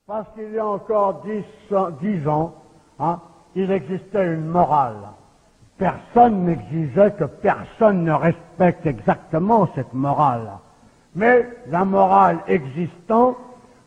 Parce qu'il y a encore 10 ans, il existait une morale. Personne n'exigeait que personne ne respecte exactement cette morale. Mais la morale existant,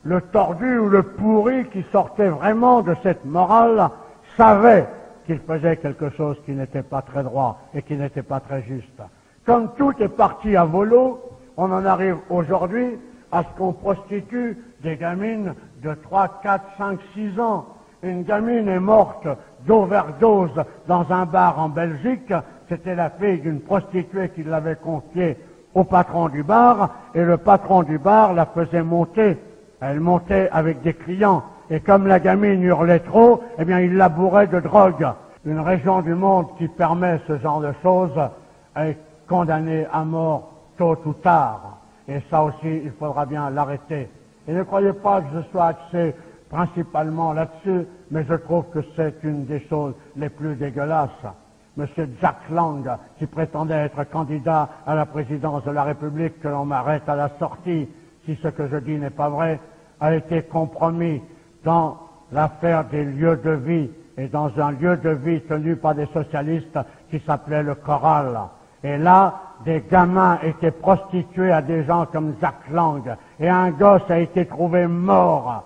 le tordu ou le pourri qui sortait vraiment de cette morale savait qu'il faisait quelque chose qui n'était pas très droit et qui n'était pas très juste. Comme tout est parti à volo, on en arrive aujourd'hui à ce qu'on prostitue des gamines de 3, 4, 5, 6 ans. Une gamine est morte d'overdose dans un bar en Belgique. C'était la fille d'une prostituée qui l'avait confiée au patron du bar, et le patron du bar la faisait monter. Elle montait avec des clients, et comme la gamine hurlait trop, eh bien il la bourrait de drogue. Une région du monde qui permet ce genre de choses est condamnée à mort tôt ou tard. Et ça aussi, il faudra bien l'arrêter. Et ne croyez pas que je sois axé principalement là-dessus, mais je trouve que c'est une des choses les plus dégueulasses. Monsieur Jack Lang, qui prétendait être candidat à la présidence de la République, que l'on m'arrête à la sortie, si ce que je dis n'est pas vrai, a été compromis dans l'affaire des lieux de vie, et dans un lieu de vie tenu par des socialistes qui s'appelait le Choral. Et là, des gamins étaient prostitués à des gens comme Jack Lang, et un gosse a été trouvé mort,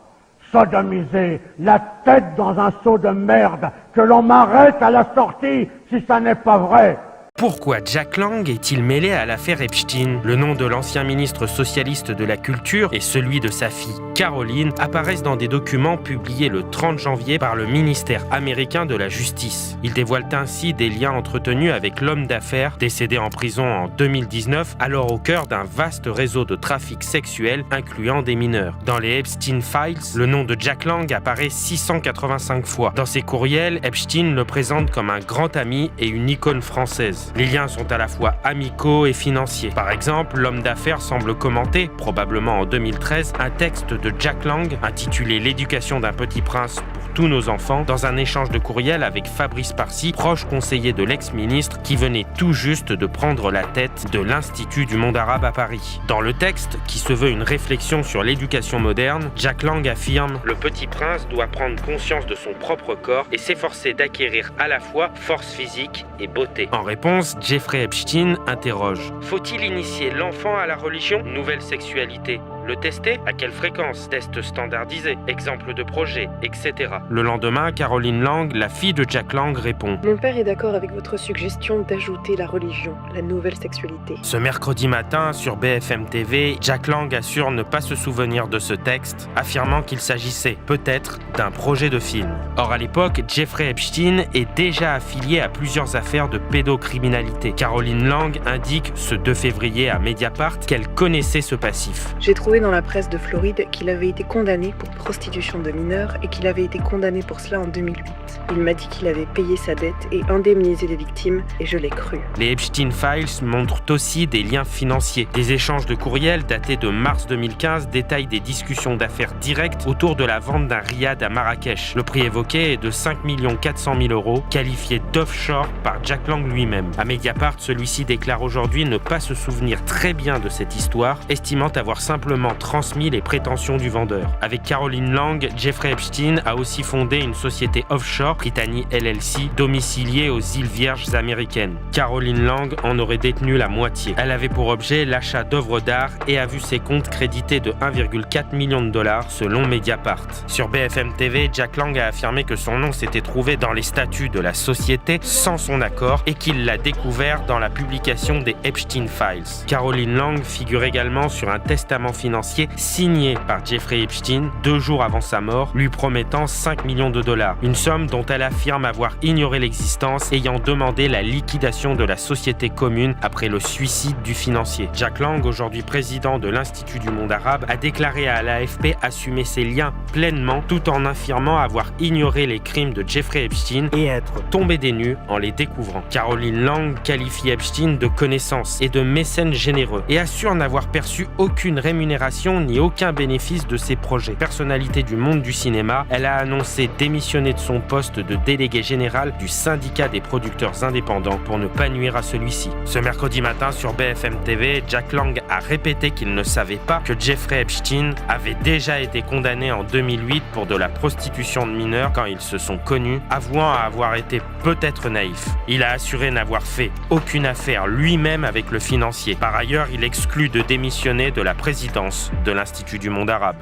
sodomisé, la tête dans un seau de merde, que l'on m'arrête à la sortie si ça n'est pas vrai. Pourquoi Jack Lang est-il mêlé à l'affaire Epstein? Le nom de l'ancien ministre socialiste de la Culture et celui de sa fille Caroline apparaissent dans des documents publiés le 30 janvier par le ministère américain de la Justice. Ils dévoilent ainsi des liens entretenus avec l'homme d'affaires décédé en prison en 2019, alors au cœur d'un vaste réseau de trafic sexuel incluant des mineurs. Dans les Epstein Files, le nom de Jack Lang apparaît 685 fois. Dans ses courriels, Epstein le présente comme un grand ami et une icône française. Les liens sont à la fois amicaux et financiers. Par exemple, l'homme d'affaires semble commenter, probablement en 2013, un texte de Jack Lang intitulé « L'éducation d'un petit prince pour tous nos enfants » dans un échange de courriel avec Fabrice Parsi, proche conseiller de l'ex-ministre qui venait tout juste de prendre la tête de l'Institut du monde arabe à Paris. Dans le texte, qui se veut une réflexion sur l'éducation moderne, Jack Lang affirme « Le petit prince doit prendre conscience de son propre corps et s'efforcer d'acquérir à la fois force physique et beauté. » En réponse, Jeffrey Epstein interroge « Faut-il initier l'enfant à la religion? Nouvelle sexualité? Le tester? À quelle fréquence? Test standardisé? Exemple de projet? Etc. » Le lendemain, Caroline Lang, la fille de Jack Lang, répond « Mon père est d'accord avec votre suggestion d'ajouter la religion, la nouvelle sexualité. » Ce mercredi matin, sur BFM TV, Jack Lang assure ne pas se souvenir de ce texte, affirmant qu'il s'agissait peut-être d'un projet de film. Or, à l'époque, Jeffrey Epstein est déjà affilié à plusieurs affaires de pédocriminalité. Caroline Lang indique ce 2 février à Mediapart qu'elle connaissait ce passif. J'ai trouvé dans la presse de Floride qu'il avait été condamné pour prostitution de mineurs et qu'il avait été condamné pour cela en 2008. Il m'a dit qu'il avait payé sa dette et indemnisé les victimes et je l'ai cru. Les Epstein Files montrent aussi des liens financiers. Des échanges de courriels datés de mars 2015 détaillent des discussions d'affaires directes autour de la vente d'un riad à Marrakech. Le prix évoqué est de 5 400 000 €, qualifié d'offshore par Jack Lang lui-même. À Mediapart, celui-ci déclare aujourd'hui ne pas se souvenir très bien de cette histoire, estimant avoir simplement transmis les prétentions du vendeur. Avec Caroline Lang, Jeffrey Epstein a aussi fondé une société offshore, Brittany LLC, domiciliée aux îles Vierges américaines. Caroline Lang en aurait détenu la moitié. Elle avait pour objet l'achat d'œuvres d'art et a vu ses comptes crédités de 1,4 million de dollars selon Mediapart. Sur BFM TV, Jack Lang a affirmé que son nom s'était trouvé dans les statuts de la société sans son accord et qu'il l'a découvert dans la publication des Epstein Files. Caroline Lang figure également sur un testament financier signé par Jeffrey Epstein 2 jours avant sa mort, lui promettant 5 millions de dollars, une somme dont elle affirme avoir ignoré l'existence, ayant demandé la liquidation de la société commune après le suicide du financier. Jack Lang, aujourd'hui président de l'Institut du monde arabe, a déclaré à l'AFP assumer ses liens pleinement tout en affirmant avoir ignoré les crimes de Jeffrey Epstein et être tombé des nues en les découvrant. Caroline Lang qualifie Epstein de connaissance et de mécène généreux et assure n'avoir perçu aucune rémunération rémunération ni aucun bénéfice de ses projets. Personnalité du monde du cinéma, elle a annoncé démissionner de son poste de délégué général du syndicat des producteurs indépendants pour ne pas nuire à celui-ci. Ce mercredi matin sur BFM TV, Jack Lang a répété qu'il ne savait pas que Jeffrey Epstein avait déjà été condamné en 2008 pour de la prostitution de mineurs quand ils se sont connus, avouant avoir été peut-être naïf. Il a assuré n'avoir fait aucune affaire lui-même avec le financier. Par ailleurs, il exclut de démissionner de la présidence de l'Institut du monde arabe.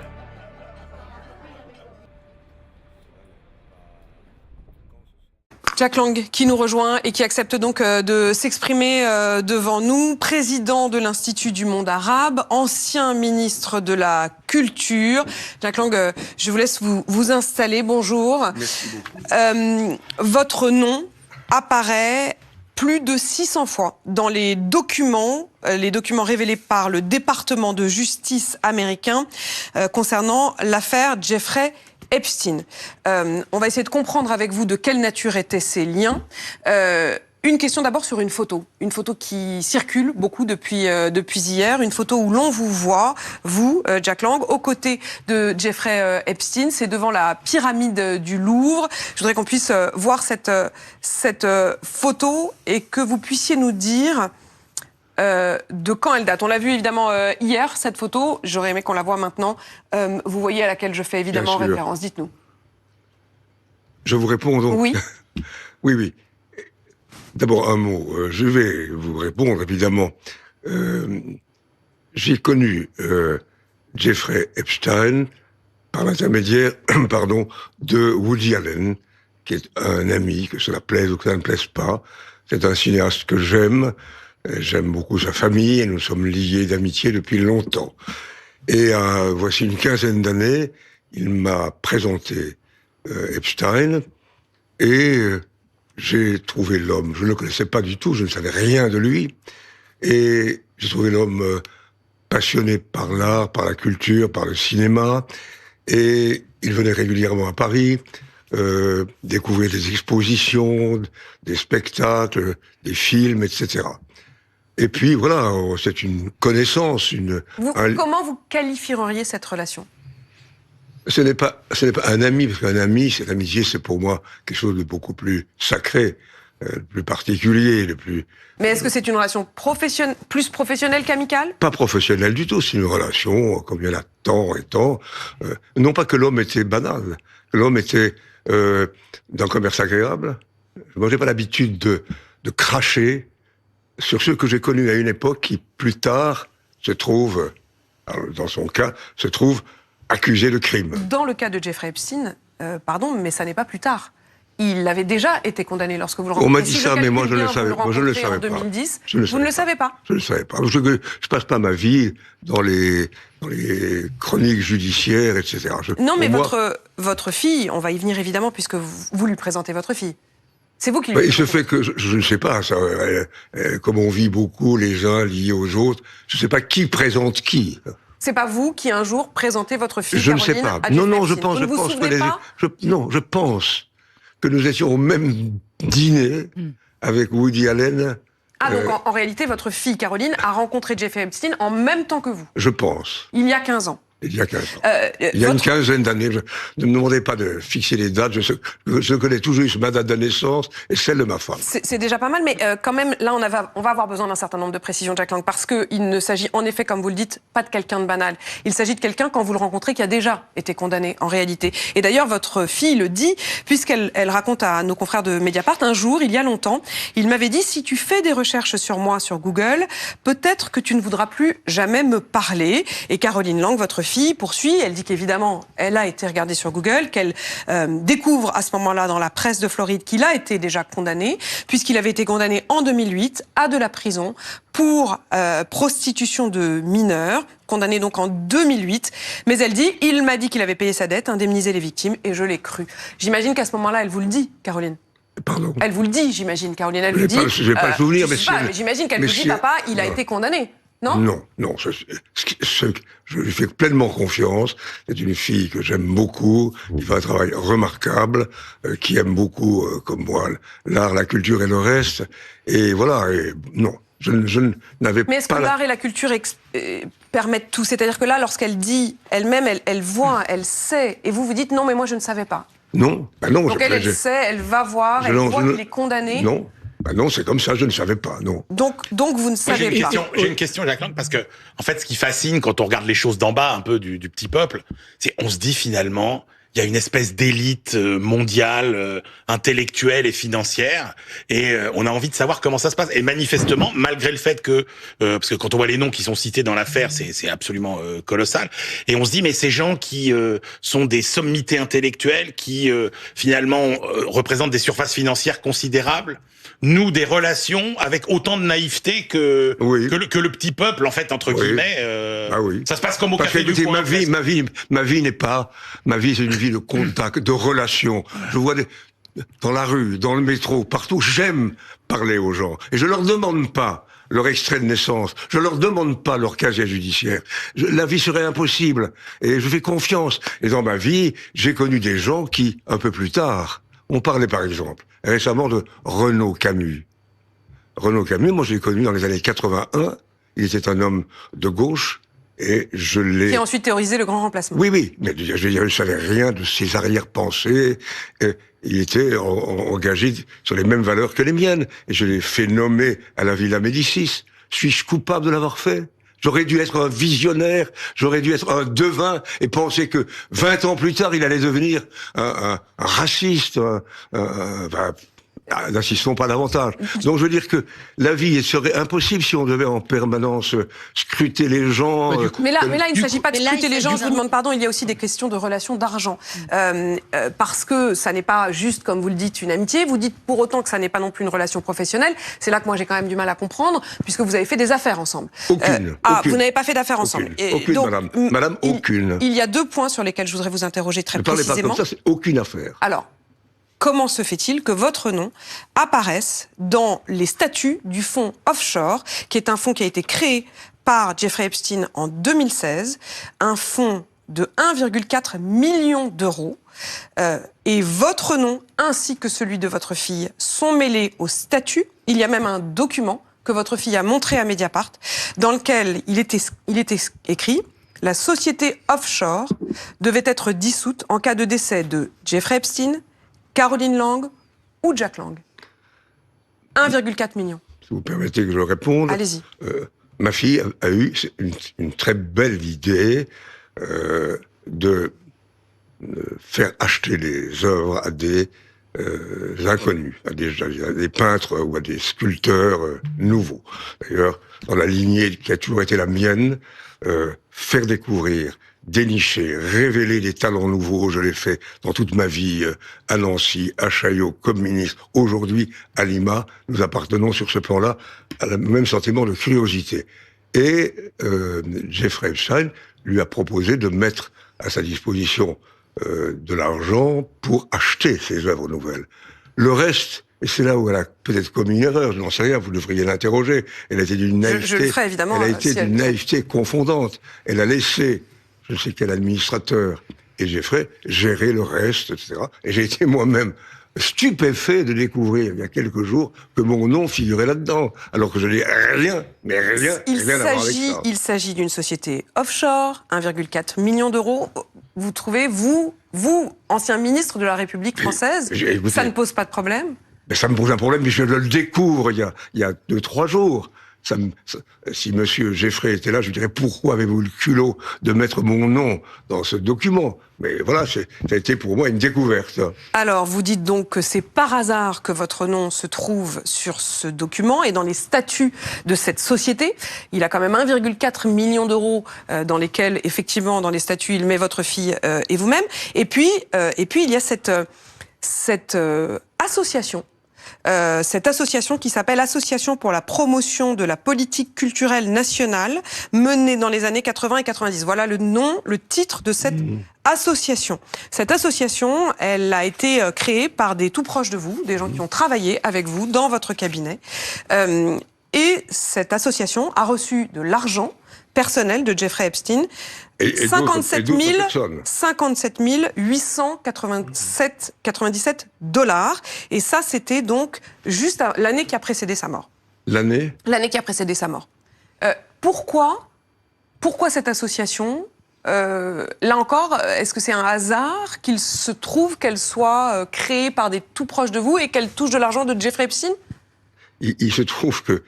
Jack Lang qui nous rejoint et qui accepte donc de s'exprimer devant nous, président de l'Institut du monde arabe, ancien ministre de la Culture. Jack Lang, je vous laisse vous installer. Bonjour. Merci beaucoup. Votre nom apparaît plus de 600 fois dans les documents révélés par le département de justice américain concernant l'affaire Jeffrey Epstein. On va essayer de comprendre avec vous de quelle nature étaient ces liens. Une question d'abord sur une photo qui circule beaucoup depuis hier, une photo où l'on vous voit, vous, Jack Lang, aux côtés de Jeffrey Epstein. C'est devant la pyramide du Louvre. Je voudrais qu'on puisse voir cette photo et que vous puissiez nous dire de quand elle date. On l'a vu évidemment hier, cette photo. J'aurais aimé qu'on la voie maintenant. Vous voyez à laquelle je fais évidemment référence. Dites-nous. Je vous réponds donc. Oui. Oui. D'abord un mot. Je vais vous répondre évidemment. J'ai connu Jeffrey Epstein par l'intermédiaire, de Woody Allen, qui est un ami, que cela plaise ou que ça ne plaise pas. C'est un cinéaste que j'aime. J'aime beaucoup sa famille et nous sommes liés d'amitié depuis longtemps. Et voici une quinzaine d'années, il m'a présenté Epstein et j'ai trouvé l'homme. Je ne le connaissais pas du tout, je ne savais rien de lui. Et j'ai trouvé l'homme passionné par l'art, par la culture, par le cinéma. Et il venait régulièrement à Paris, découvrir des expositions, des spectacles, des films, etc. Et puis voilà, c'est une connaissance, Comment vous qualifieriez cette relation ? Ce n'est pas un ami, parce qu'un ami, cette amitié, c'est pour moi quelque chose de beaucoup plus sacré, plus particulier, Mais est-ce que c'est une relation plus professionnelle qu'amicale ? Pas professionnelle du tout, c'est une relation comme il y en a tant et tant. Non pas que l'homme était banal, que l'homme était d'un commerce agréable. Moi, j'ai pas l'habitude de cracher sur ceux que j'ai connus à une époque qui, plus tard, dans son cas, se trouve accusé de crime. Dans le cas de Jeffrey Epstein, pardon, mais ça n'est pas plus tard. Il avait déjà été condamné lorsque vous le rencontrez. On m'a dit ça, mais moi je ne le savais pas. En 2010, vous ne le savez pas. Je ne le savais pas. Je passe pas ma vie dans les chroniques judiciaires, etc. Non, mais votre fille, on va y venir évidemment, puisque vous lui présentez votre fille. C'est vous qui lui il se fait que, je ne sais pas, ça, comme on vit beaucoup les uns liés aux autres, je ne sais pas qui présente qui. C'est pas vous qui un jour présentez votre fille, je Caroline, ne sais pas. à Non, je Epstein. pense, vous ne vous souvenez pas je pense que nous étions au même dîner avec Woody Allen. Ah, donc en réalité, votre fille, Caroline, a rencontré Jeffrey Epstein en même temps que vous. Je pense. Il y a 15 ans. Il y a 15 ans. Il y a une quinzaine d'années. Ne me demandez pas de fixer les dates. Je connais tout juste ma date de naissance et celle de ma femme. C'est déjà pas mal, mais quand même, là, on va avoir besoin d'un certain nombre de précisions, Jack Lang, parce qu'il ne s'agit, en effet, comme vous le dites, pas de quelqu'un de banal. Il s'agit de quelqu'un, quand vous le rencontrez, qui a déjà été condamné, en réalité. Et d'ailleurs, votre fille le dit, puisqu'elle raconte à nos confrères de Mediapart, un jour, il y a longtemps, il m'avait dit, si tu fais des recherches sur moi sur Google, peut-être que tu ne voudras plus jamais me parler. Et Caroline Lang, votre fille, poursuit. Elle dit qu'évidemment, elle a été regardée sur Google, qu'elle découvre à ce moment-là dans la presse de Floride qu'il a été déjà condamné, puisqu'il avait été condamné en 2008 à de la prison pour prostitution de mineurs, condamné donc en 2008. Mais elle dit, il m'a dit qu'il avait payé sa dette, indemnisé les victimes, et je l'ai cru. J'imagine qu'à ce moment-là, elle vous le dit, Caroline. Pardon. Elle vous le dit, j'imagine, Caroline. Elle vous dit. Je n'ai pas le souvenir, mais j'imagine qu'elle vous dit, papa, il a été condamné. Non. Non. Je lui fais pleinement confiance. C'est une fille que j'aime beaucoup, qui fait un travail remarquable, qui aime beaucoup, comme moi, l'art, la culture et le reste. Et voilà. Non. Je n'avais pas... Mais est-ce que l'art et la culture permettent tout? C'est-à-dire que là, lorsqu'elle dit elle-même, elle voit, elle sait, et vous dites non, mais moi je ne savais pas. Non, non. Donc elle sait, elle va voir, elle voit qu'il est condamné. Non, non, c'est comme ça, je ne savais pas, non. Donc vous ne savez pas. J'ai une question, Jacques Lang, parce que en fait, ce qui fascine quand on regarde les choses d'en bas, un peu du petit peuple, c'est on se dit finalement, il y a une espèce d'élite mondiale, intellectuelle et financière, et on a envie de savoir comment ça se passe. Et manifestement, malgré le fait que, parce que quand on voit les noms qui sont cités dans l'affaire, c'est absolument colossal. Et on se dit, mais ces gens qui sont des sommités intellectuelles, qui finalement représentent des surfaces financières considérables, nouent des relations avec autant de naïveté que le petit peuple, en fait, entre guillemets. Ça se passe comme au café du coin. Ma vie n'est pas, ma vie c'est une vie de contact, de relations. Je vois dans la rue, dans le métro, partout, j'aime parler aux gens. Et je leur demande pas leur extrait de naissance. Je leur demande pas leur casier judiciaire. La vie serait impossible. Et je fais confiance. Et dans ma vie, j'ai connu des gens qui, un peu plus tard, ont parlé par exemple, récemment de Renaud Camus. Renaud Camus, moi je l'ai connu dans les années 81. Il était un homme de gauche. Et je l'ai... Qui a ensuite théorisé le grand remplacement. Oui, mais je ne savais rien de ses arrière-pensées. Il était engagé sur les mêmes valeurs que les miennes. Et je l'ai fait nommer à la Villa Médicis. Suis-je coupable de l'avoir fait? J'aurais dû être un visionnaire, j'aurais dû être un devin et penser que 20 ans plus tard, il allait devenir un raciste, n'insistons pas davantage. Donc je veux dire que la vie serait impossible si on devait en permanence scruter les gens. Mais là, il ne s'agit pas de scruter les gens, je vous demande pardon, il y a aussi des questions de relations d'argent. Parce que ça n'est pas juste, comme vous le dites, une amitié, vous dites pour autant que ça n'est pas non plus une relation professionnelle. C'est là que moi j'ai quand même du mal à comprendre, puisque vous avez fait des affaires ensemble. Aucune. Vous n'avez pas fait d'affaires ensemble. Aucune, donc, madame, aucune. Il y a 2 points sur lesquels je voudrais vous interroger très précisément. Ne parlez pas comme ça, c'est aucune affaire. Alors, comment se fait-il que votre nom apparaisse dans les statuts du fonds offshore, qui est un fonds qui a été créé par Jeffrey Epstein en 2016, un fonds de 1,4 million d'euros, et votre nom ainsi que celui de votre fille sont mêlés au statut. Il y a même un document que votre fille a montré à Mediapart, dans lequel il était écrit « La société offshore devait être dissoute en cas de décès de Jeffrey Epstein, Caroline Lang ou Jack Lang. 1,4 million. Si vous permettez que je réponde. Allez-y. Ma fille a eu une très belle idée de faire acheter les œuvres à des inconnus, à des peintres ou à des sculpteurs nouveaux. D'ailleurs, dans la lignée qui a toujours été la mienne, faire découvrir, dénicher, révéler des talents nouveaux, je l'ai fait dans toute ma vie, à Nancy, à Chaillot, comme ministre, aujourd'hui à Lima. Nous appartenons sur ce plan-là à le même sentiment de curiosité. Et Jeffrey Epstein lui a proposé de mettre à sa disposition de l'argent pour acheter ses œuvres nouvelles. Le reste, et c'est là où elle a peut-être commis une erreur, je n'en sais rien, vous devriez l'interroger. Elle a été d'une naïveté, je le ferai, évidemment, elle a été d'une naïveté confondante. Elle a laissé je sais quel administrateur et Jeffrey gérer le reste, etc. Et j'ai été moi-même stupéfait de découvrir il y a quelques jours que mon nom figurait là-dedans, alors que je n'ai rien à voir avec ça. Il s'agit d'une société offshore, 1,4 million d'euros. Vous trouvez, vous, ancien ministre de la République française, ça ne pose pas de problème? Mais ça me pose un problème, mais je le découvre il y a 2-3 jours. Si monsieur Jeffrey était là, je lui dirais pourquoi avez-vous le culot de mettre mon nom dans ce document? Mais voilà, ça a été pour moi une découverte. Alors, vous dites donc que c'est par hasard que votre nom se trouve sur ce document et dans les statuts de cette société. Il a quand même 1,4 million d'euros dans lesquels, effectivement, dans les statuts, il met votre fille et vous-même. Et puis, il y a cette association. Cette association qui s'appelle Association pour la promotion de la politique culturelle nationale, menée dans les années 80 et 90. Voilà le titre de cette association. Cette association, elle a été créée par des tout proches de vous, des gens qui ont travaillé avec vous dans votre cabinet. Et cette association a reçu de l'argent personnel de Jeffrey Epstein, 57 897,97 $. Et ça, c'était donc juste l'année qui a précédé sa mort. L'année L'année qui a précédé sa mort. Pourquoi cette association là encore, est-ce que c'est un hasard qu'il se trouve qu'elle soit créée par des tout proches de vous et qu'elle touche de l'argent de Jeffrey Epstein? Il se trouve que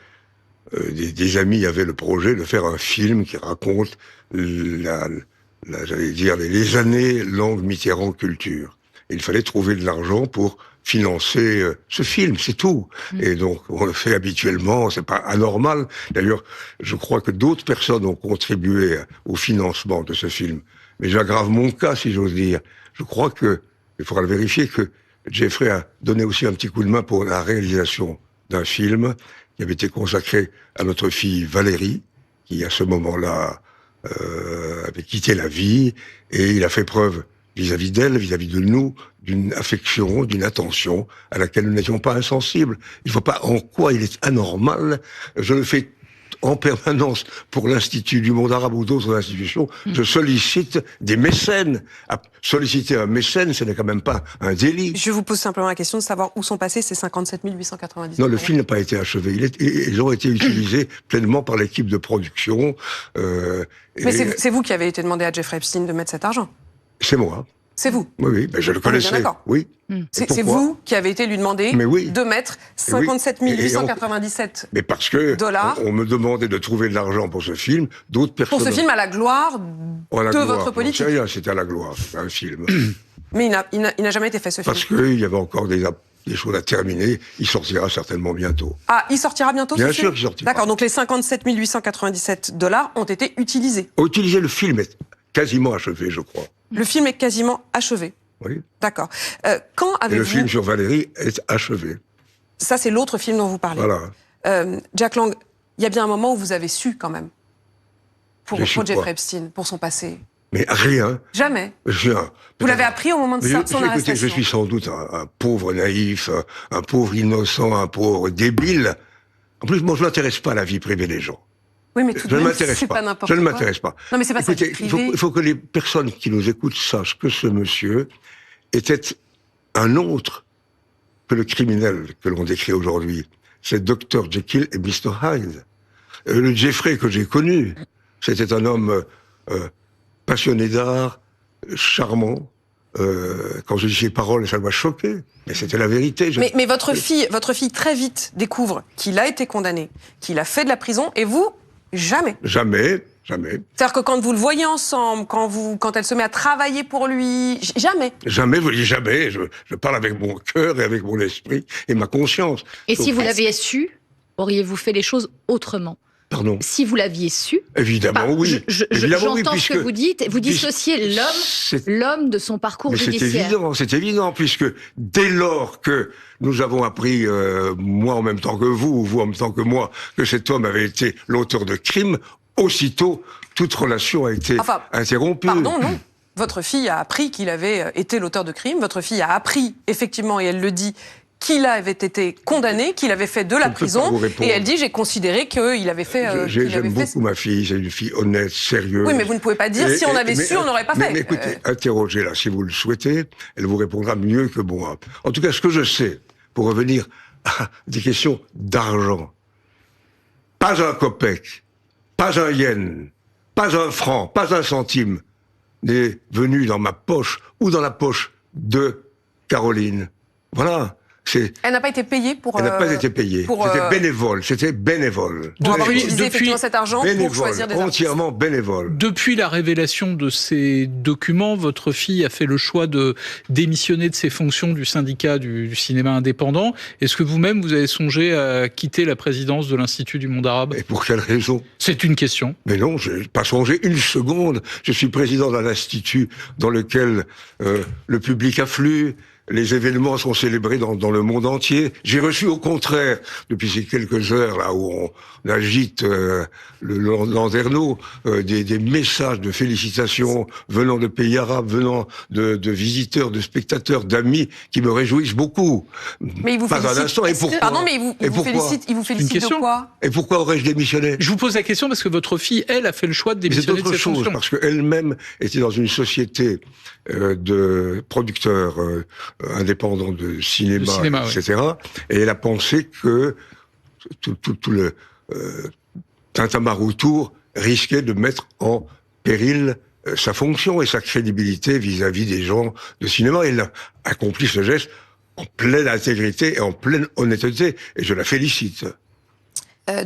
des amis avaient le projet de faire un film qui raconte j'allais dire, les années longues Mitterrand culture. Et il fallait trouver de l'argent pour financer ce film, c'est tout. Et donc, on le fait habituellement, c'est pas anormal. D'ailleurs, je crois que d'autres personnes ont contribué au financement de ce film. Mais j'aggrave mon cas, si j'ose dire. Je crois que, il faudra le vérifier, que Jeffrey a donné aussi un petit coup de main pour la réalisation d'un film qui avait été consacré à notre fille Valérie, qui à ce moment-là avait quitté la vie, et il a fait preuve vis-à-vis d'elle, vis-à-vis de nous, d'une affection, d'une attention à laquelle nous n'étions pas insensibles. Il ne faut pas en quoi il est anormal. Je le fais en permanence pour l'Institut du monde arabe ou d'autres institutions. Je sollicite des mécènes. Solliciter un mécène, ce n'est quand même pas un délit. Je vous pose simplement la question de savoir où sont passés ces 57 890 Non, le film n'a pas été achevé. Ils ont été utilisés pleinement par l'équipe de production. Mais c'est vous qui avez été demandé à Jeffrey Epstein de mettre cet argent. C'est moi. C'est vous. Oui, ben je le connaissais. D'accord. Oui. C'est vous qui avez été lui demander de mettre 57 897 mais parce que dollars. On me demandait de trouver de l'argent pour ce film. D'autres personnes. Pour ce film à la gloire de votre politique. C'est rien, c'était à la gloire. C'était un film. Mais il n'a jamais été fait, ce film. Parce qu'il y avait encore des choses à terminer. Il sortira certainement bientôt. Ah, il sortira bientôt, Bien ce film ? sûr qu'il sortira. D'accord, donc les 57 897 dollars ont été utilisés. Utiliser le film est quasiment achevé, je crois. Le film est quasiment achevé. Oui. D'accord. Quand Et avez-vous... le film sur Valérie est achevé. Ça, c'est l'autre film dont vous parlez. Voilà. Jack Lang, il y a bien un moment où vous avez su, quand même, pour Jeffrey quoi Epstein, pour son passé. Mais rien. Jamais. Rien. Vous l'avez appris au moment de son Écoutez, arrestation. je suis sans doute un pauvre naïf, un pauvre innocent, un pauvre débile. En plus, moi, je ne m'intéresse pas à la vie privée des gens. Oui, mais tout de même, c'est pas n'importe quoi. Je ne m'intéresse pas. Non, mais c'est pas ça. Écoutez, il faut que les personnes qui nous écoutent sachent que ce monsieur était un autre que le criminel que l'on décrit aujourd'hui. C'est Dr. Jekyll et Mr. Hyde. Le Jeffrey que j'ai connu, c'était un homme passionné d'art, charmant. Quand je dis ces paroles, ça m'a choqué. Mais c'était la vérité. Mais votre fille très vite découvre qu'il a été condamné, qu'il a fait de la prison, et vous, jamais. Jamais. C'est-à-dire que quand vous le voyez ensemble, quand elle se met à travailler pour lui, jamais. Jamais, vous dites jamais. Je parle avec mon cœur et avec mon esprit et ma conscience. Et si vous l'aviez su, auriez-vous fait les choses autrement ? Pardon. Si vous l'aviez su, évidemment oui. J'entends ce que vous dites. Vous dissociez l'homme de son parcours judiciaire. C'est évident, puisque dès lors que nous avons appris, moi en même temps que vous en même temps que moi, que cet homme avait été l'auteur de crimes, aussitôt toute relation a été interrompue. Pardon, non. Votre fille a appris qu'il avait été l'auteur de crimes. Votre fille a appris, effectivement, et elle le dit, qu'il avait été condamné, qu'il avait fait de la prison, et elle dit, j'ai considéré qu'il avait fait... J'aime beaucoup ma fille, c'est une fille honnête, sérieuse. Oui, mais vous ne pouvez pas dire, si on avait su, on n'aurait pas fait. Mais écoutez, interrogez-la si vous le souhaitez, elle vous répondra mieux que moi. En tout cas, ce que je sais, pour revenir à des questions d'argent, pas un kopek, pas un yen, pas un franc, pas un centime n'est venu dans ma poche ou dans la poche de Caroline. Voilà. Elle n'a pas été payée pour... Elle n'a pas été payée. C'était bénévole. Pour avoir utilisé effectivement cet argent pour choisir des artistes. Entièrement bénévole. Depuis la révélation de ces documents, votre fille a fait le choix de démissionner de ses fonctions du syndicat du cinéma indépendant. Est-ce que vous-même, vous avez songé à quitter la présidence de l'Institut du monde arabe ? Et pour quelle raison ? C'est une question. Mais non, je n'ai pas songé une seconde. Je suis président d'un institut dans lequel le public afflue. Les événements sont célébrés dans le monde entier. J'ai reçu au contraire, depuis ces quelques heures là où on agite le landerneau, des messages de félicitations venant de pays arabes, venant de visiteurs, de spectateurs, d'amis qui me réjouissent beaucoup. Mais il vous félicite. Pas un instant. Et pourquoi ? Pardon, mais il vous félicite de quoi ? Et pourquoi aurais-je démissionné ? Je vous pose la question parce que votre fille, elle, a fait le choix de démissionner de ses fonctions. C'est autre chose, parce qu'elle-même était dans une société de producteurs indépendants de cinéma, etc. Oui. Et elle a pensé que tout le tintamarre autour risquait de mettre en péril sa fonction et sa crédibilité vis-à-vis des gens de cinéma. Il a accompli ce geste en pleine intégrité et en pleine honnêteté, et je la félicite.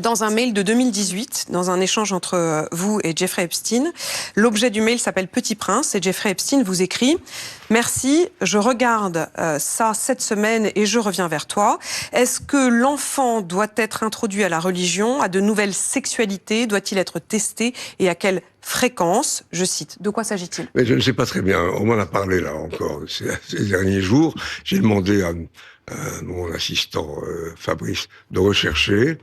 Dans un mail de 2018, dans un échange entre vous et Jeffrey Epstein, l'objet du mail s'appelle Petit Prince et Jeffrey Epstein vous écrit « Merci, je regarde ça cette semaine et je reviens vers toi. Est-ce que l'enfant doit être introduit à la religion, à de nouvelles sexualités? Doit-il être testé et à quelle fréquence ?» Je cite. De quoi s'agit-il? Mais je ne sais pas très bien. On m'en a parlé là encore ces derniers jours. J'ai demandé à mon assistant Fabrice de rechercher.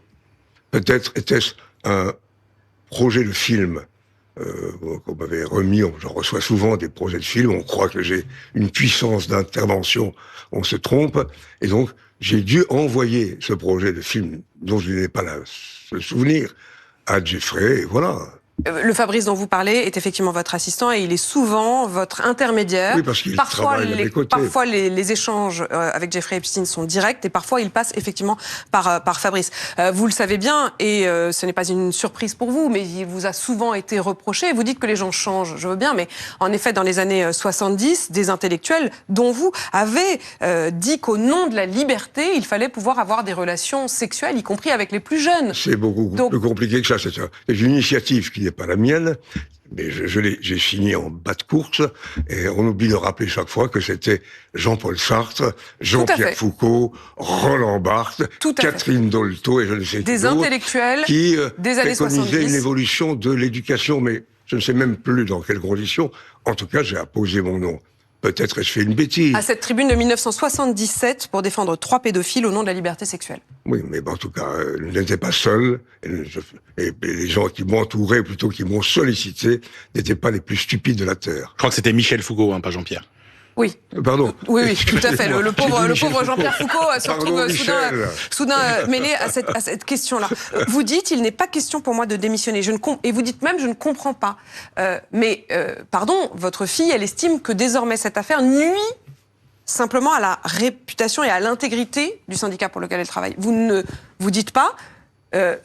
Peut-être était-ce un projet de film qu'on m'avait remis. J'en reçois souvent des projets de film. On croit que j'ai une puissance d'intervention. On se trompe. Et donc, j'ai dû envoyer ce projet de film, dont je n'ai pas le souvenir, à Jeffrey. Et voilà. Le Fabrice dont vous parlez est effectivement votre assistant et il est souvent votre intermédiaire. Oui, parce qu'il travaille à mes côtés. Parfois, les échanges avec Jeffrey Epstein sont directs et parfois, il passe effectivement par Fabrice. Vous le savez bien et ce n'est pas une surprise pour vous, mais il vous a souvent été reproché. Vous dites que les gens changent, je veux bien, mais en effet, dans les années 70, des intellectuels, dont vous, avaient dit qu'au nom de la liberté, il fallait pouvoir avoir des relations sexuelles, y compris avec les plus jeunes. C'est beaucoup plus compliqué que ça. C'est une initiative qui n'est pas la mienne, mais j'ai signé en bas de course, et on oublie de rappeler chaque fois que c'était Jean-Paul Sartre, Jean-Pierre Foucault, Roland Barthes, Catherine Dolto et je ne sais qui des intellectuels qui des années 70. Une évolution de l'éducation, mais je ne sais même plus dans quelles conditions. En tout cas, j'ai apposé mon nom. Peut-être ai-je fait une bêtise. À cette tribune de 1977 pour défendre 3 pédophiles au nom de la liberté sexuelle. Oui, mais en tout cas, je n'étais pas seul. Et les gens qui m'ont entouré, plutôt qui m'ont sollicité, n'étaient pas les plus stupides de la Terre. Je crois que c'était Michel Foucault, pas Jean-Pierre. Oui. Pardon. Oui, tout à fait. Le pauvre Jean-Pierre Foucault se retrouve soudain mêlé à cette question-là. Vous dites, il n'est pas question pour moi de démissionner. Et vous dites même, je ne comprends pas. Pardon, votre fille, elle estime que désormais cette affaire nuit simplement à la réputation et à l'intégrité du syndicat pour lequel elle travaille. Vous ne vous dites pas,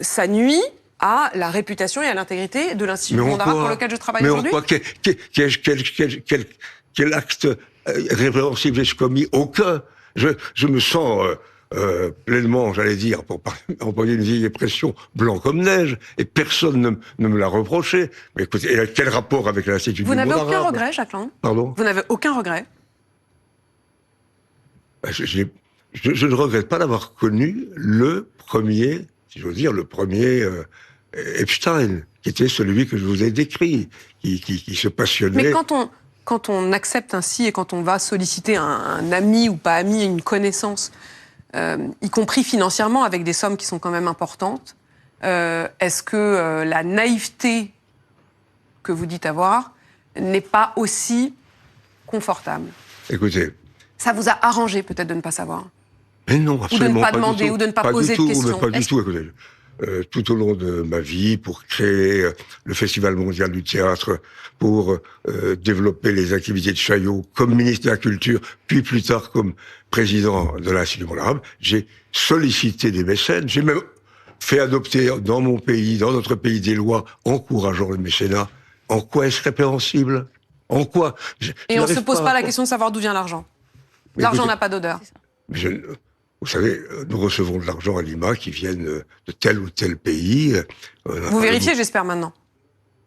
ça nuit à la réputation et à l'intégrité de l'Institut Mondara pour lequel je travaille aujourd'hui. Mais quel acte répréhensible j'ai commis? Aucun. Je me sens pleinement, j'allais dire, pour employer une vieille expression, blanc comme neige, et personne ne me l'a reproché. Mais écoutez, quel rapport avec l'Institut Vous n'avez Mondara? aucun regret, Jacques Lang? Pardon? Vous n'avez aucun regret? Je ne regrette pas d'avoir connu le premier, si j'ose dire, Epstein, qui était celui que je vous ai décrit, qui se passionnait. Mais quand on accepte ainsi et quand on va solliciter un ami ou pas ami, une connaissance, y compris financièrement avec des sommes qui sont quand même importantes, est-ce que la naïveté que vous dites avoir n'est pas aussi confortable? Écoutez. Ça vous a arrangé peut-être de ne pas savoir? Mais non, absolument pas. Ou de ne pas demander, ou de ne pas poser de questions. Pas du tout, écoutez. Tout au long de ma vie, pour créer le Festival mondial du théâtre, pour développer les activités de Chaillot comme ministre de la Culture, puis plus tard comme président de l'Institut Mondara, j'ai sollicité des mécènes. J'ai même fait adopter dans mon pays, dans notre pays, des lois encourageant le mécénat. En quoi est-ce répréhensible? En quoi? Et on ne se pose pas la question de savoir d'où vient l'argent. L'argent n'a pas d'odeur. Vous savez, nous recevons de l'argent à Lima qui viennent de tel ou tel pays. Vous vérifiez, j'espère, maintenant?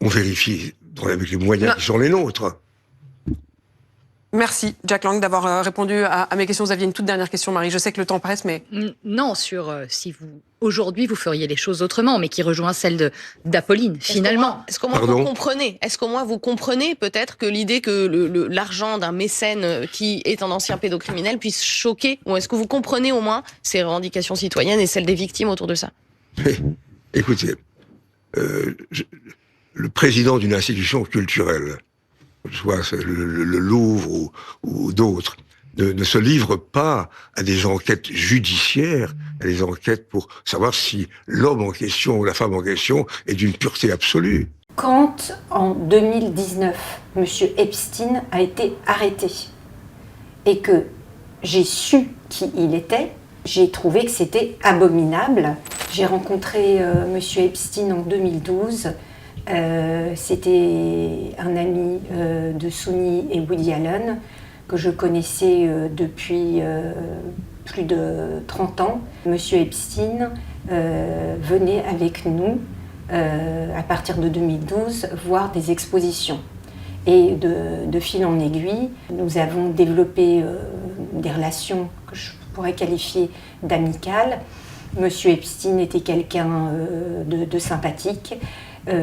On vérifie avec les moyens qui sont les nôtres. Merci, Jacques Lang, d'avoir répondu à mes questions. Vous aviez une toute dernière question, Marie. Je sais que le temps presse, mais... Non, sur si aujourd'hui, vous feriez les choses autrement, mais qui rejoint celle d'Apolline, finalement. Est-ce qu'au moins vous comprenez peut-être que l'idée que l'argent d'un mécène qui est un ancien pédocriminel puisse choquer? Ou est-ce que vous comprenez au moins ces revendications citoyennes et celles des victimes autour de ça? Mais, écoutez, le président d'une institution culturelle, soit le Louvre ou d'autres, ne se livre pas à des enquêtes judiciaires, à des enquêtes pour savoir si l'homme en question ou la femme en question est d'une pureté absolue. Quand, en 2019, M. Epstein a été arrêté et que j'ai su qui il était, J'ai trouvé que c'était abominable. J'ai rencontré M. Epstein en 2012. C'était un ami de Souni et Woody Allen que je connaissais depuis plus de 30 ans. M. Epstein venait avec nous, à partir de 2012, voir des expositions. Et de fil en aiguille, nous avons développé des relations que je pourrais qualifier d'amicales. M. Epstein était quelqu'un de sympathique,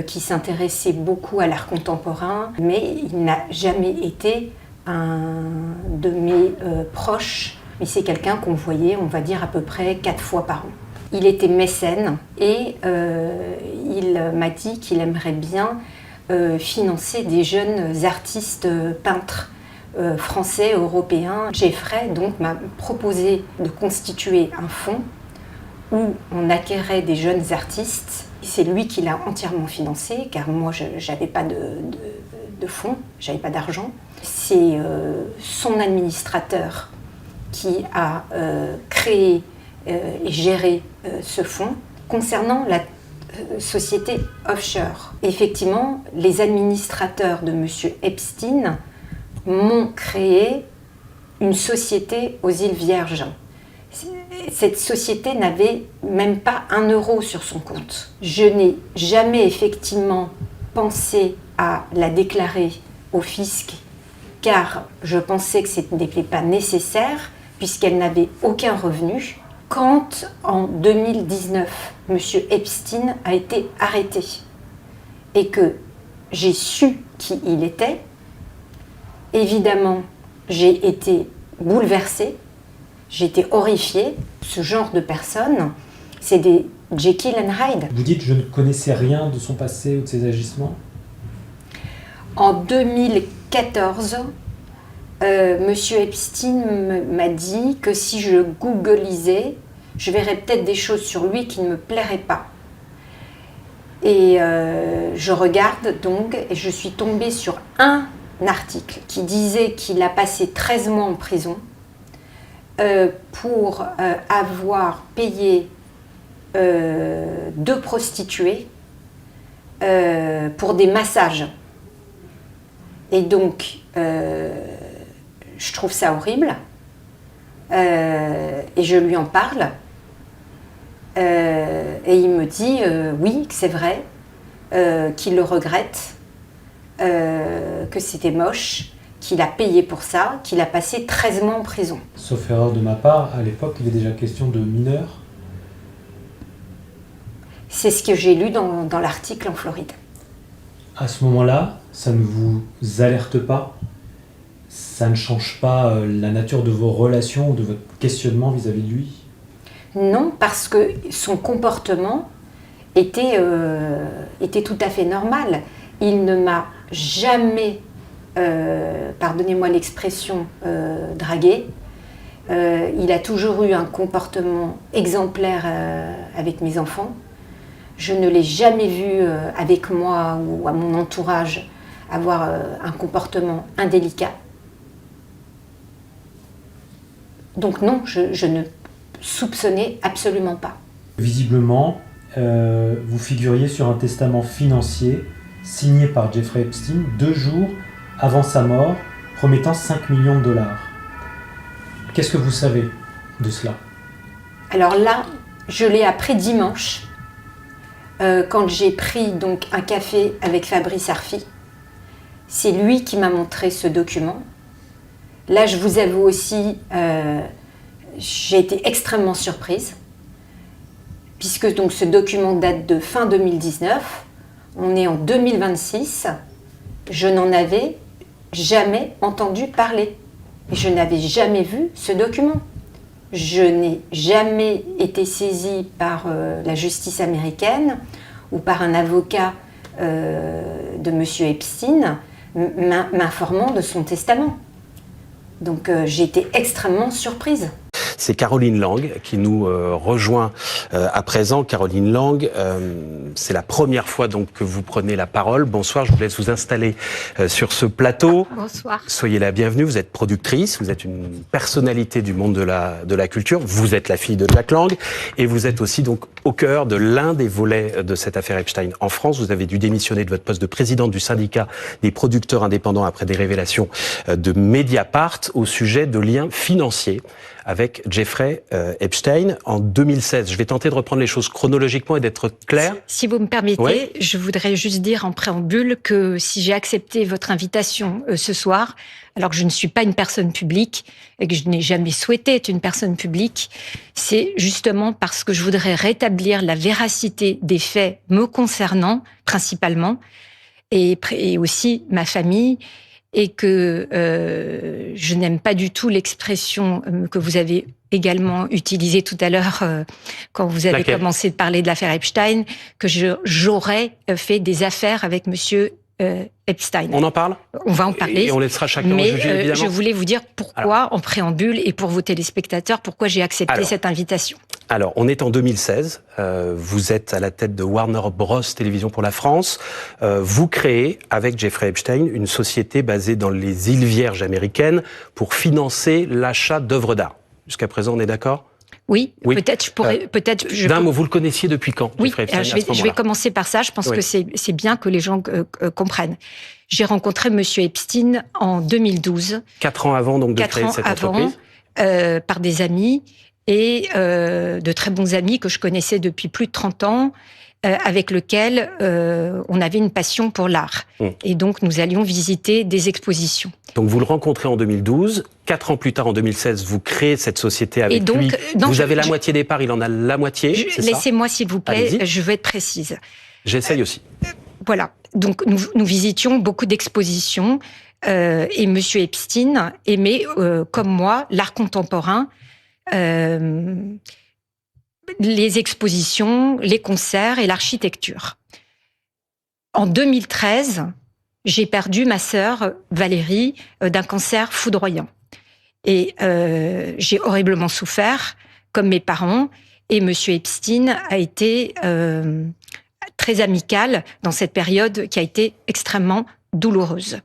qui s'intéressait beaucoup à l'art contemporain, mais il n'a jamais été un de mes proches. Mais c'est quelqu'un qu'on voyait, on va dire, à peu près 4 fois par an. Il était mécène et il m'a dit qu'il aimerait bien financer des jeunes artistes peintres français, européens. Jeffrey donc m'a proposé de constituer un fonds où on acquérait des jeunes artistes. C'est lui qui l'a entièrement financé, car moi je n'avais pas de fonds, j'avais pas d'argent. C'est son administrateur qui a créé et géré ce fonds. Concernant la société offshore, effectivement, les administrateurs de M. Epstein m'ont créé une société aux îles Vierges. Cette société n'avait même pas 1 euro sur son compte. Je n'ai jamais effectivement pensé à la déclarer au fisc, car je pensais que ce n'était pas nécessaire, puisqu'elle n'avait aucun revenu. Quand, en 2019, M. Epstein a été arrêté et que j'ai su qui il était, évidemment, j'ai été bouleversée, j'ai été horrifiée. Ce genre de personnes, c'est des Jekyll and Hyde. Vous dites, je ne connaissais rien de son passé ou de ses agissements ? En 2014, M. Epstein m'a dit que si je googlisais, je verrais peut-être des choses sur lui qui ne me plairaient pas. Et je regarde donc, et je suis tombée sur un article qui disait qu'il a passé 13 mois en prison pour avoir payé 2 prostituées pour des massages. Et donc, je trouve ça horrible, et je lui en parle, et il me dit oui, que c'est vrai, qu'il le regrette, que c'était moche, qu'il a payé pour ça, qu'il a passé 13 mois en prison. Sauf erreur de ma part, à l'époque, il est déjà question de mineurs. C'est ce que j'ai lu dans l'article en Floride. À ce moment-là, ça ne vous alerte pas ? Ça ne change pas la nature de vos relations ou de votre questionnement vis-à-vis de lui ? Non, parce que son comportement était tout à fait normal. Il ne m'a jamais, pardonnez-moi l'expression, dragué. Il a toujours eu un comportement exemplaire avec mes enfants. Je ne l'ai jamais vu avec moi ou à mon entourage avoir un comportement indélicat. Donc non, je ne soupçonnais absolument pas. Visiblement, vous figuriez sur un testament financier signé par Jeffrey Epstein 2 jours avant sa mort, promettant 5 millions de dollars. Qu'est-ce que vous savez de cela ? Alors là, je l'ai appris dimanche, quand j'ai pris donc un café avec Fabrice Arfi. C'est lui qui m'a montré ce document. Là, je vous avoue aussi, j'ai été extrêmement surprise, puisque donc ce document date de fin 2019, on est en 2026, je n'en avais jamais entendu parler. Je n'avais jamais vu ce document. Je n'ai jamais été saisie par la justice américaine ou par un avocat de M. Epstein m'informant de son testament. Donc j'ai été extrêmement surprise. C'est Caroline Lang qui nous rejoint à présent. Caroline Lang, c'est la première fois donc que vous prenez la parole. Bonsoir, je vous laisse vous installer sur ce plateau. Bonsoir. Soyez la bienvenue, vous êtes productrice, vous êtes une personnalité du monde de la culture, vous êtes la fille de Jack Lang et vous êtes aussi donc au cœur de l'un des volets de cette affaire Epstein en France. Vous avez dû démissionner de votre poste de présidente du syndicat des producteurs indépendants après des révélations de Mediapart au sujet de liens financiers avec Jeffrey Epstein en 2016. Je vais tenter de reprendre les choses chronologiquement et d'être clair. Si vous me permettez, oui. Je voudrais juste dire en préambule que si j'ai accepté votre invitation ce soir, alors que je ne suis pas une personne publique et que je n'ai jamais souhaité être une personne publique, c'est justement parce que je voudrais rétablir la véracité des faits me concernant principalement et aussi ma famille, et que je n'aime pas du tout l'expression que vous avez également utilisée tout à l'heure quand vous avez commencé de parler de l'affaire Epstein, que j'aurais fait des affaires avec monsieur Epstein. On en parle ? On va en parler. Et on laissera chacun mais juger, évidemment. Je voulais vous dire pourquoi, en préambule, et pour vos téléspectateurs, pourquoi j'ai accepté cette invitation. Alors, on est en 2016. Vous êtes à la tête de Warner Bros. Télévision pour la France. Vous créez, avec Jeffrey Epstein, une société basée dans les îles Vierges américaines pour financer l'achat d'œuvres d'art. Jusqu'à présent, on est d'accord ? Oui, peut-être je pourrais... D'un mot, vous le connaissiez depuis quand, Oui, Jeffrey Epstein, je vais commencer par ça. Je pense que c'est bien que les gens comprennent. J'ai rencontré monsieur Epstein en 2012. 4 ans avant donc de créer cette entreprise. Par des amis et de très bons amis que je connaissais depuis plus de 30 ans, avec lesquels on avait une passion pour l'art. Et donc, nous allions visiter des expositions. Donc, vous le rencontrez en 2012. 4 ans plus tard, en 2016, vous créez cette société avec lui. Vous avez la moitié des parts, il en a la moitié, c'est ça ? Laissez-moi, s'il vous plaît, Allez-y. je veux être précise. J'essaye aussi. Voilà. Donc, nous visitions beaucoup d'expositions et monsieur Epstein aimait, comme moi, l'art contemporain, les expositions, les concerts et l'architecture. En 2013, j'ai perdu ma sœur Valérie d'un cancer foudroyant. Et j'ai horriblement souffert, comme mes parents, et monsieur Epstein a été très amical dans cette période qui a été extrêmement douloureuse.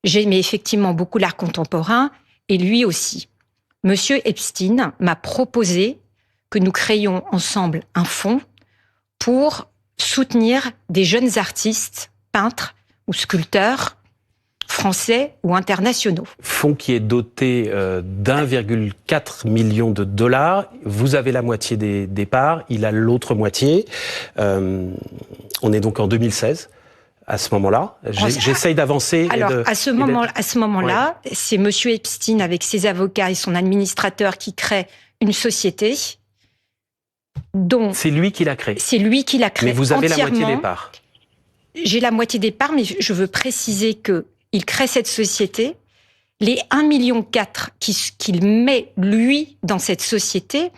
J'aimais effectivement beaucoup l'art contemporain, et lui aussi. Monsieur Epstein m'a proposé que nous créions ensemble un fonds pour soutenir des jeunes artistes, peintres ou sculpteurs français ou internationaux. Fonds qui est doté d'1,4 million de dollars. Vous avez la moitié des parts, il a l'autre moitié. On est donc en 2016. À ce moment-là, j'essaye d'avancer. Alors, à ce moment-là, c'est monsieur Epstein avec ses avocats et son administrateur qui crée une société dont... C'est lui qui l'a créée. C'est lui qui l'a créée. Mais vous avez la moitié des parts. J'ai la moitié des parts, mais je veux préciser qu'il crée cette société. Les 1,4 million qu'il met, lui, dans cette société,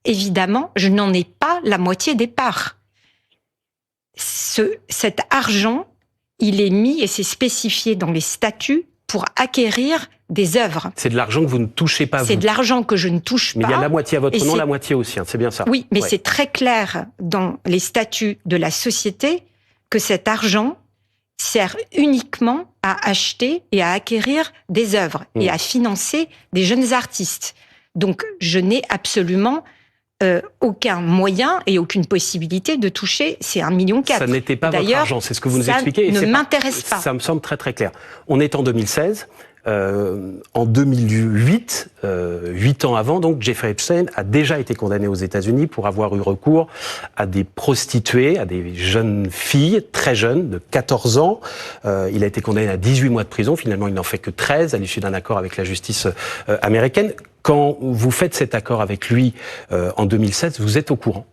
évidemment, je n'en ai pas la moitié des parts. Cet argent, il est mis et c'est spécifié dans les statuts pour acquérir des œuvres. C'est de l'argent que vous ne touchez pas, vous. C'est de l'argent que je ne touche pas. Mais il y a la moitié à votre nom, la moitié aussi, c'est bien ça. Oui, mais c'est très clair dans les statuts de la société que cet argent sert uniquement à acheter et à acquérir des œuvres et à financer des jeunes artistes. Donc, je n'ai absolument aucun moyen et aucune possibilité de toucher ces 1,4 million. Ça n'était pas votre argent, c'est ce que vous nous expliquez. Ça ne m'intéresse pas. Ça me semble très très clair. On est en 2016. En 2008, 8 ans avant, donc Jeffrey Epstein a déjà été condamné aux États-Unis pour avoir eu recours à des prostituées, à des jeunes filles très jeunes, de 14 ans. Il a été condamné à 18 mois de prison. Finalement, il n'en fait que 13 à l'issue d'un accord avec la justice américaine. Quand vous faites cet accord avec lui en 2016, vous êtes au courant?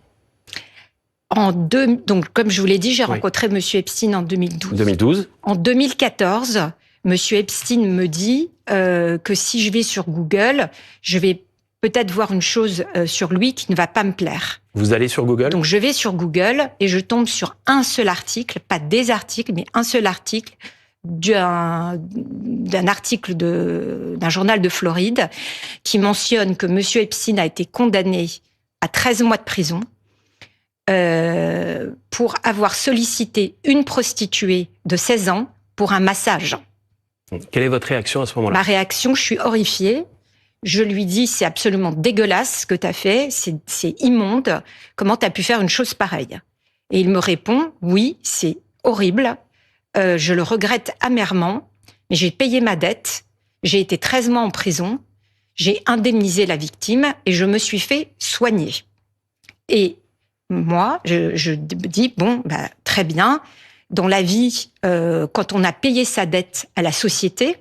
Donc, comme je vous l'ai dit, j'ai rencontré monsieur Epstein en 2012. En 2014, monsieur Epstein me dit que si je vais sur Google, je vais peut-être voir une chose sur lui qui ne va pas me plaire. Vous allez sur Google? Donc, je vais sur Google et je tombe sur un seul article, pas des articles, mais un seul article d'un article d'un journal de Floride qui mentionne que M. Epstein a été condamné à 13 mois de prison pour avoir sollicité une prostituée de 16 ans pour un massage. Quelle est votre réaction à ce moment-là? Ma réaction, je suis horrifiée. Je lui dis, c'est absolument dégueulasse ce que tu as fait, c'est immonde. Comment tu as pu faire une chose pareille? Et il me répond, oui, c'est horrible. Je le regrette amèrement, mais j'ai payé ma dette. J'ai été 13 mois en prison. J'ai indemnisé la victime et je me suis fait soigner. Et moi, je dis, bon, très bien. Dans la vie, quand on a payé sa dette à la société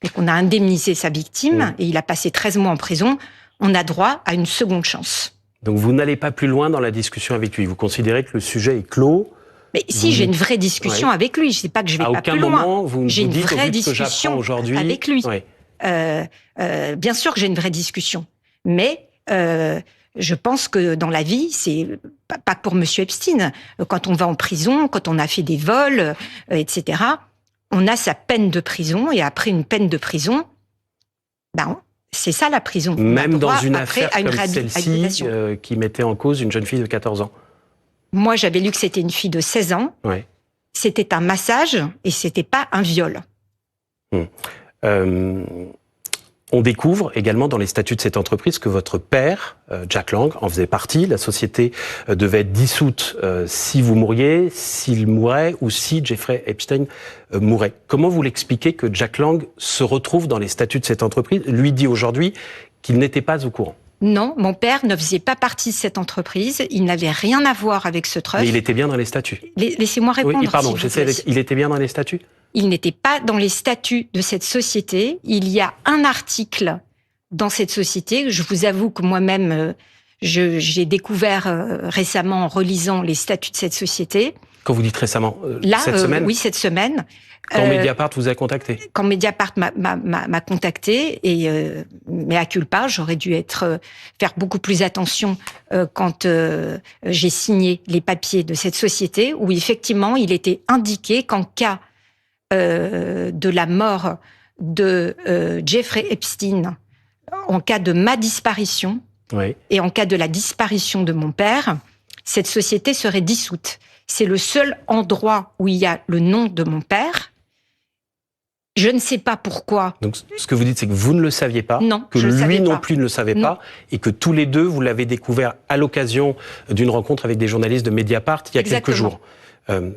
et qu'on a indemnisé sa victime, et il a passé 13 mois en prison, on a droit à une seconde chance. Donc vous n'allez pas plus loin dans la discussion avec lui. Vous considérez que le sujet est clos? Mais si, j'ai une vraie discussion avec lui. Je ne sais pas que je vais pas plus loin. À aucun moment, vous j'ai vous une dites, vraie au vu de ce que discussion j'apprends aujourd'hui, avec lui. Ouais. Bien sûr que j'ai une vraie discussion. Mais je pense que dans la vie, c'est pas pour M. Epstein. Quand on va en prison, quand on a fait des vols, etc., on a sa peine de prison. Et après une peine de prison, c'est ça la prison. Même dans une affaire comme celle-ci qui mettait en cause une jeune fille de 14 ans. Moi, j'avais lu que c'était une fille de 16 ans. Ouais. C'était un massage et c'était pas un viol. On découvre également dans les statuts de cette entreprise que votre père, Jack Lang, en faisait partie. La société devait être dissoute si vous mouriez, s'il mourait ou si Jeffrey Epstein mourait. Comment vous l'expliquez que Jack Lang se retrouve dans les statuts de cette entreprise, lui dit aujourd'hui qu'il n'était pas au courant? Non, mon père ne faisait pas partie de cette entreprise. Il n'avait rien à voir avec ce trust. Mais il était bien dans les statuts. Laissez-moi répondre. Oui, pardon, il était bien dans les statuts? Il n'était pas dans les statuts de cette société. Il y a un article dans cette société. Je vous avoue que moi-même, j'ai découvert récemment en relisant les statuts de cette société. Quand vous dites récemment, là, cette semaine? Oui, cette semaine. Quand Mediapart vous a contacté? Quand Mediapart m'a contacté, et mea culpa, j'aurais dû faire beaucoup plus attention quand j'ai signé les papiers de cette société, où effectivement, il était indiqué qu'en cas de la mort de Jeffrey Epstein, en cas de ma disparition, oui, et en cas de la disparition de mon père, cette société serait dissoute. C'est le seul endroit où il y a le nom de mon père. Je ne sais pas pourquoi. Donc, ce que vous dites, c'est que vous ne le saviez pas, non, que lui non pas. plus ne le savait pas, et que tous les deux, vous l'avez découvert à l'occasion d'une rencontre avec des journalistes de Mediapart il y a quelques jours.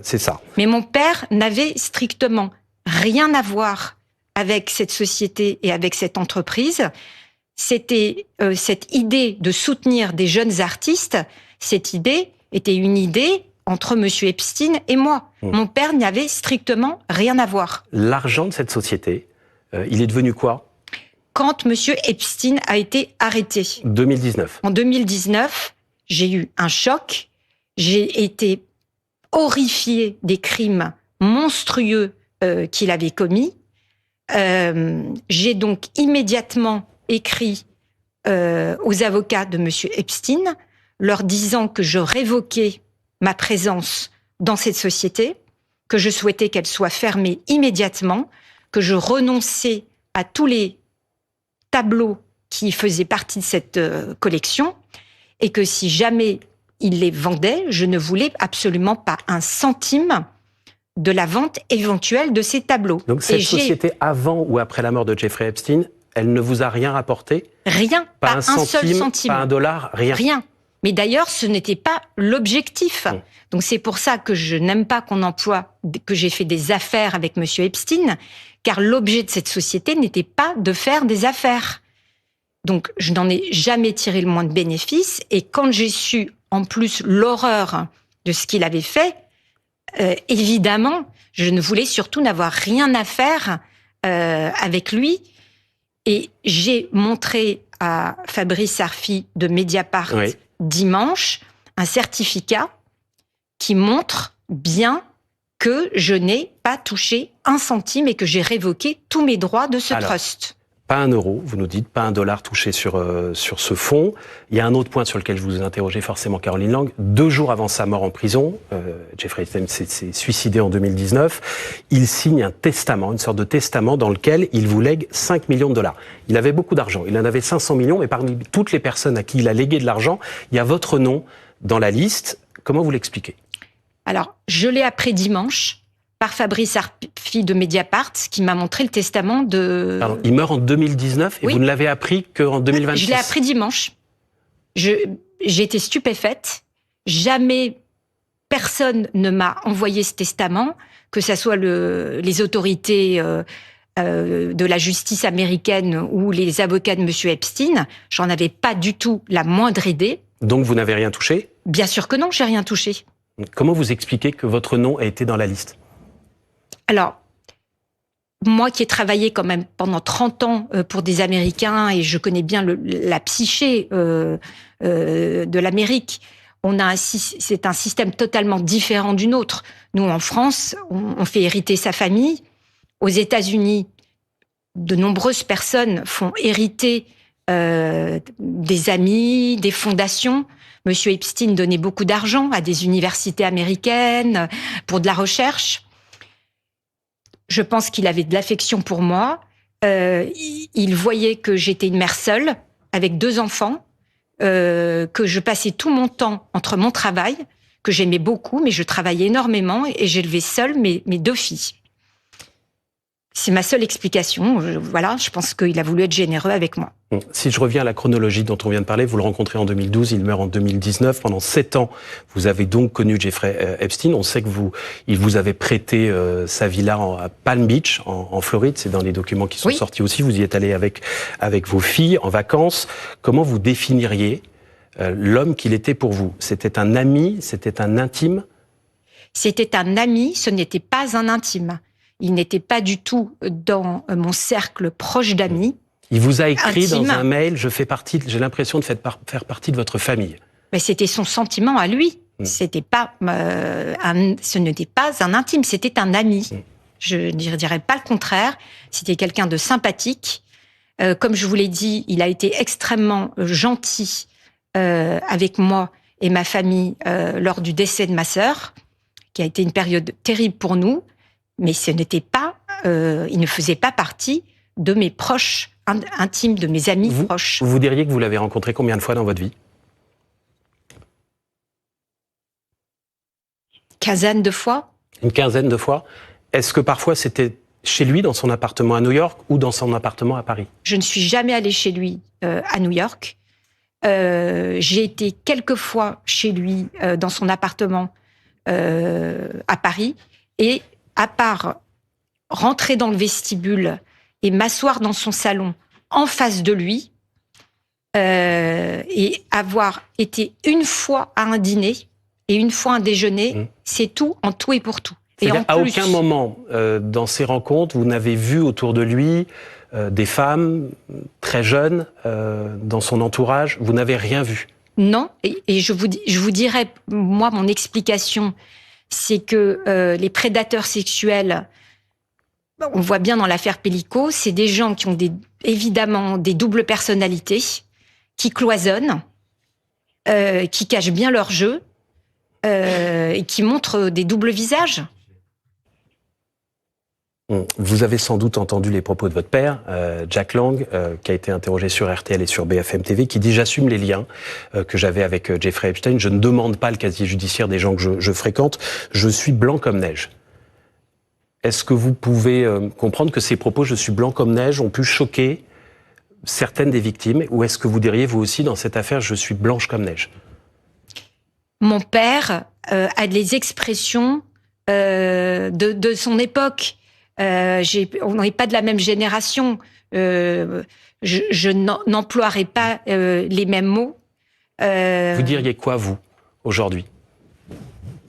C'est ça. Mais mon père n'avait strictement rien à voir avec cette société et avec cette entreprise. C'était cette idée de soutenir des jeunes artistes. Cette idée était une idée entre M. Epstein et moi. Mon père n'avait strictement rien à voir. L'argent de cette société, il est devenu quoi? Quand M. Epstein a été arrêté. 2019. En 2019, j'ai eu un choc. J'ai été horrifiée des crimes monstrueux qu'il avait commis. J'ai donc immédiatement écrit aux avocats de M. Epstein, leur disant que je révoquais ma présence dans cette société, que je souhaitais qu'elle soit fermée immédiatement, que je renonçais à tous les tableaux qui faisaient partie de cette collection, et que si jamais il les vendait, je ne voulais absolument pas un centime de la vente éventuelle de ces tableaux. Donc cette société, avant ou après la mort de Jeffrey Epstein, elle ne vous a rien rapporté? Rien, pas un seul centime. Pas $1, rien? Rien. Mais d'ailleurs, ce n'était pas l'objectif. Donc c'est pour ça que je n'aime pas qu'on emploie, que j'ai fait des affaires avec M. Epstein, car l'objet de cette société n'était pas de faire des affaires. Donc je n'en ai jamais tiré le moins de bénéfice, et quand j'ai su en plus l'horreur de ce qu'il avait fait, évidemment, je ne voulais surtout n'avoir rien à faire avec lui. Et j'ai montré à Fabrice Arfi de Mediapart dimanche un certificat qui montre bien que je n'ai pas touché un centime et que j'ai révoqué tous mes droits de ce trust. Pas un euro, vous nous dites, pas un dollar touché sur ce fonds. Il y a un autre point sur lequel je vous ai interrogé forcément, Caroline Lang. 2 jours avant sa mort en prison, Jeffrey Epstein s'est suicidé en 2019, il signe un testament, une sorte de testament dans lequel il vous lègue 5 millions de dollars. Il avait beaucoup d'argent, il en avait 500 millions, mais parmi toutes les personnes à qui il a légué de l'argent, il y a votre nom dans la liste. Comment vous l'expliquez? Alors, je l'ai appris dimanche par Fabrice Arfi de Mediapart, qui m'a montré le testament de... Pardon, il meurt en 2019 et Oui. vous ne l'avez appris qu'en 2026. Je l'ai appris dimanche. J'ai été stupéfaite. Jamais personne ne m'a envoyé ce testament, que ce soit les autorités de la justice américaine ou les avocats de M. Epstein. J'en avais pas du tout la moindre idée. Donc vous n'avez rien touché? Bien sûr que non, j'ai rien touché. Comment vous expliquez que votre nom a été dans la liste? Alors, moi qui ai travaillé quand même pendant 30 ans pour des Américains et je connais bien la psyché de l'Amérique, c'est un système totalement différent du nôtre. Nous, en France, on fait hériter sa famille. Aux États-Unis, de nombreuses personnes font hériter des amis, des fondations. Monsieur Epstein donnait beaucoup d'argent à des universités américaines pour de la recherche. Je pense qu'il avait de l'affection pour moi. Il voyait que j'étais une mère seule, avec 2 enfants, que je passais tout mon temps entre mon travail, que j'aimais beaucoup, mais je travaillais énormément et j'élevais seule mes 2 filles. C'est ma seule explication. Voilà, je pense qu'il a voulu être généreux avec moi. Si je reviens à la chronologie dont on vient de parler, vous le rencontrez en 2012, il meurt en 2019. Pendant 7 ans, vous avez donc connu Jeffrey Epstein. On sait que il vous avait prêté sa villa à Palm Beach, en Floride. C'est dans les documents qui sont sortis aussi. Vous y êtes allé avec vos filles en vacances. Comment vous définiriez l'homme qu'il était pour vous? C'était un ami? C'était un intime? C'était un ami, ce n'était pas un intime. Il n'était pas du tout dans mon cercle proche d'amis. Il vous a écrit intime. Dans un mail, j'ai l'impression de faire partie de votre famille. Mais c'était son sentiment à lui. C'était pas, ce n'était pas un intime, c'était un ami. Je ne dirais pas le contraire. C'était quelqu'un de sympathique. Comme je vous l'ai dit, il a été extrêmement gentil avec moi et ma famille lors du décès de ma sœur, qui a été une période terrible pour nous. Mais ce n'était pas, il ne faisait pas partie de mes proches intimes, de mes amis proches. Vous diriez que vous l'avez rencontré combien de fois dans votre vie? Quinzaine de fois. Une quinzaine de fois. Est-ce que parfois c'était chez lui, dans son appartement à New York, ou dans son appartement à Paris? Je ne suis jamais allée chez lui à New York. J'ai été quelques fois chez lui dans son appartement à Paris. Et à part rentrer dans le vestibule et m'asseoir dans son salon en face de lui, et avoir été une fois à un dîner et une fois à un déjeuner, c'est tout, en tout et pour tout. Et en à plus, aucun moment dans ces rencontres, vous n'avez vu autour de lui des femmes très jeunes dans son entourage? Vous n'avez rien vu? Non, et je vous dirais, moi, mon explication, c'est que les prédateurs sexuels, on voit bien dans l'affaire Pellico, c'est des gens qui ont évidemment des doubles personnalités, qui cloisonnent, qui cachent bien leur jeu, et qui montrent des doubles visages. Vous avez sans doute entendu les propos de votre père, Jack Lang, qui a été interrogé sur RTL et sur BFM TV, qui dit « J'assume les liens que j'avais avec Jeffrey Epstein. Je ne demande pas le casier judiciaire des gens que je fréquente. Je suis blanc comme neige. » Est-ce que vous pouvez comprendre que ces propos « Je suis blanc comme neige » ont pu choquer certaines des victimes? Ou est-ce que vous diriez, vous aussi, dans cette affaire, « Je suis blanche comme neige » Mon père a des expressions de son époque. On n'est pas de la même génération. Je n'emploierai pas les mêmes mots. Vous diriez quoi, vous, aujourd'hui?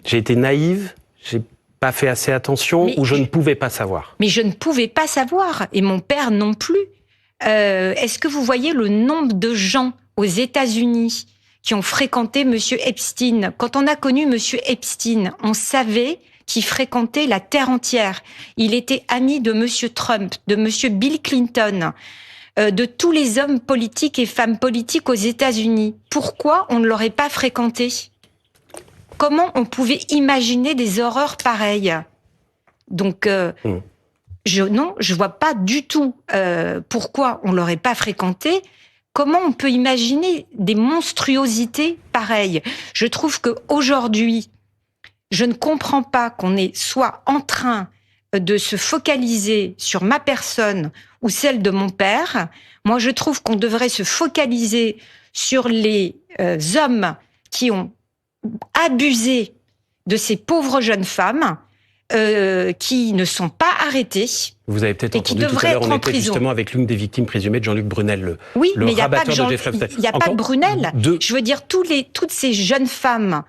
J'ai été naïve, j'ai pas fait assez attention, ou je ne pouvais pas savoir? Mais je ne pouvais pas savoir, et mon père non plus. Est-ce que vous voyez le nombre de gens aux États-Unis qui ont fréquenté Monsieur Epstein? Quand on a connu Monsieur Epstein, on savait qu'il fréquentait la terre entière. Il était ami de Monsieur Trump, de Monsieur Bill Clinton. de tous les hommes politiques et femmes politiques aux États-Unis. Pourquoi on ne l'aurait pas fréquenté ? Comment on pouvait imaginer des horreurs pareilles ? Donc, je vois pas du tout pourquoi on l'aurait pas fréquenté. Comment on peut imaginer des monstruosités pareilles ? Je trouve qu'aujourd'hui, je ne comprends pas qu'on est soit en train de se focaliser sur ma personne ou celle de mon père. Moi, je trouve qu'on devrait se focaliser sur les hommes qui ont abusé de ces pauvres jeunes femmes qui ne sont pas arrêtées. Vous avez peut-être entendu tout à l'heure, on était justement avec l'une des victimes présumées de Jean-Luc Brunel, le rabatteur de Jeffrey Epstein. Il n'y a pas que Brunel. Je veux dire, toutes ces jeunes femmes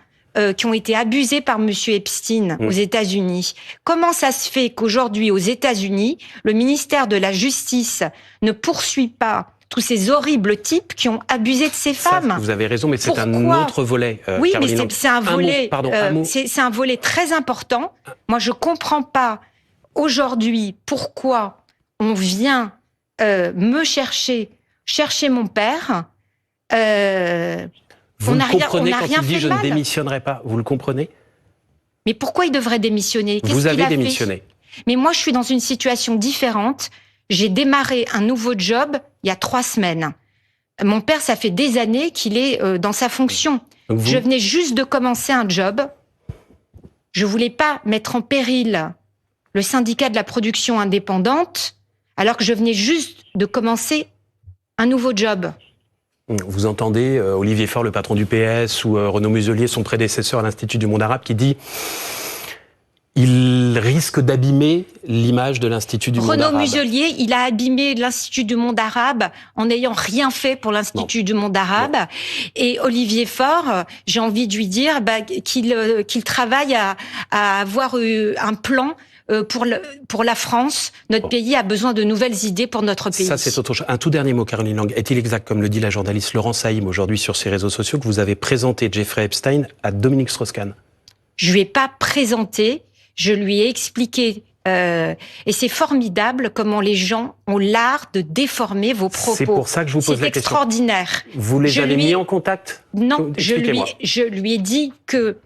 qui ont été abusées par M. Epstein aux États-Unis. Comment ça se fait qu'aujourd'hui, aux États-Unis, le ministère de la Justice ne poursuit pas tous ces horribles types qui ont abusé de ces femmes? Vous avez raison, mais c'est un autre volet. Oui, mais c'est un volet. C'est un volet très important. Moi, je comprends pas aujourd'hui pourquoi on vient me chercher mon père. Vous le comprenez quand il dit je ne démissionnerai pas. Vous le comprenez? Mais pourquoi il devrait démissionner? Vous avez démissionné. Mais moi, je suis dans une situation différente. J'ai démarré un nouveau job il y a 3 semaines. Mon père, ça fait des années qu'il est dans sa fonction. Je venais juste de commencer un job. Je voulais pas mettre en péril le syndicat de la production indépendante, alors que je venais juste de commencer un nouveau job. Vous entendez Olivier Faure, le patron du PS, ou Renaud Muselier, son prédécesseur à l'Institut du monde arabe, qui dit il risque d'abîmer l'image de l'Institut du monde arabe. Renaud Muselier, il a abîmé l'Institut du monde arabe en n'ayant rien fait pour l'Institut du monde arabe. Non. Et Olivier Faure, j'ai envie de lui dire qu'il travaille à avoir un plan pour la France. Notre pays a besoin de nouvelles idées pour notre pays. Ça, c'est autre chose. Un tout dernier mot, Caroline Lang. Est-il exact, comme le dit la journaliste Laurence Saïm aujourd'hui sur ses réseaux sociaux, que vous avez présenté Jeffrey Epstein à Dominique Strauss-Kahn? Je lui ai pas présenté, je lui ai expliqué. Et c'est formidable comment les gens ont l'art de déformer vos propos. C'est pour ça que je vous pose la question. C'est extraordinaire. Vous les avez mis en contact? Non, je lui ai dit que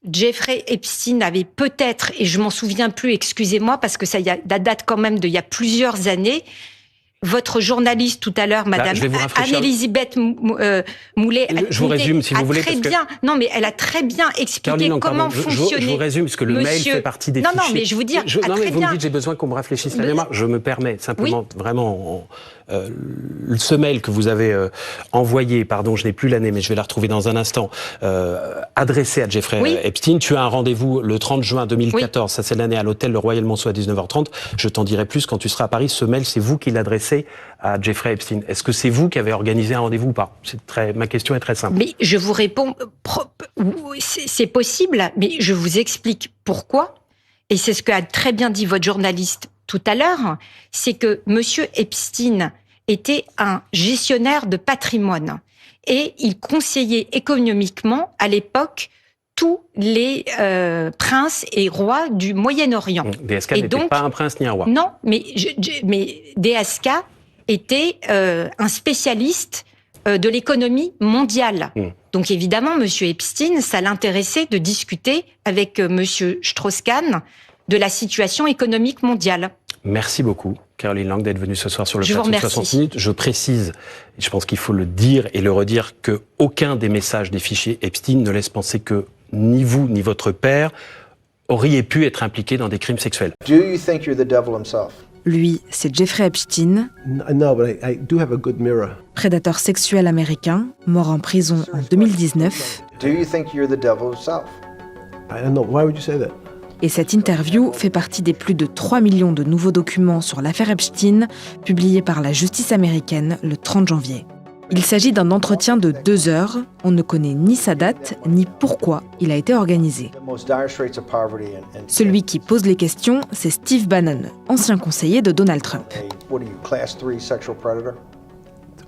Jeffrey Epstein avait peut-être, et je m'en souviens plus, excusez-moi, parce que ça date quand même d'il y a plusieurs années. Votre journaliste tout à l'heure, Madame Anne-Elisabeth Moulet, je vous résume si vous voulez. Non, mais elle a très bien expliqué comment fonctionnait. Je vous résume parce que le mail fait partie des fichiers. Non, mais je vous dis. Vous me dites j'ai besoin qu'on me rafraîchisse la mémoire. Je me permets simplement vraiment. Ce mail que vous avez envoyé, pardon, je n'ai plus l'année, mais je vais la retrouver dans un instant, adressé à Jeffrey Epstein. Tu as un rendez-vous le 30 juin 2014, ça c'est l'année à l'hôtel Le Royal Monceau à 19h30. Je t'en dirai plus quand tu seras à Paris. Ce mail, c'est vous qui l'adressez à Jeffrey Epstein. Est-ce que c'est vous qui avez organisé un rendez-vous ou pas? Ma question est très simple. Mais je vous réponds, c'est possible, mais je vous explique pourquoi. Et c'est ce qu'a très bien dit votre journaliste tout à l'heure, c'est que Monsieur Epstein était un gestionnaire de patrimoine et il conseillait économiquement à l'époque tous les princes et rois du Moyen-Orient. DSK n'était pas un prince ni un roi. Non, mais DSK était un spécialiste de l'économie mondiale. Donc évidemment, Monsieur Epstein, ça l'intéressait de discuter avec Monsieur Strauss-Kahn de la situation économique mondiale. Merci beaucoup, Caroline Lang, d'être venue ce soir sur le plateau de 60 minutes. Je précise, et je pense qu'il faut le dire et le redire, qu'aucun des messages des fichiers Epstein ne laisse penser que ni vous ni votre père auriez pu être impliqués dans des crimes sexuels. Do you think you're the devil himself? Lui, c'est Jeffrey Epstein, No, but I do have a good mirror. Prédateur sexuel américain, mort en prison en 2019. Do you think you're the devil himself? I don't know. Why would you say that? Et cette interview fait partie des plus de 3 millions de nouveaux documents sur l'affaire Epstein, publiés par la justice américaine le 30 janvier. Il s'agit d'un entretien de 2 heures. On ne connaît ni sa date, ni pourquoi il a été organisé. Celui qui pose les questions, c'est Steve Bannon, ancien conseiller de Donald Trump. What are you, class 3 sexual predator?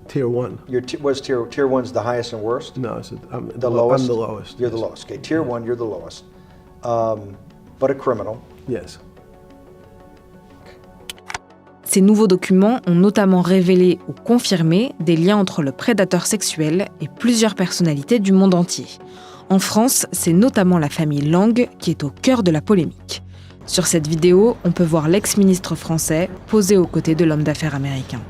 Tier 1. Was tier 1's the highest and worst? No, I'm the lowest. I'm the lowest. You're the lowest. Okay, tier 1, you're the lowest. But a criminal. Yes. Ces nouveaux documents ont notamment révélé ou confirmé des liens entre le prédateur sexuel et plusieurs personnalités du monde entier. En France, c'est notamment la famille Lang qui est au cœur de la polémique. Sur cette vidéo, on peut voir l'ex-ministre français posé aux côtés de l'homme d'affaires américain.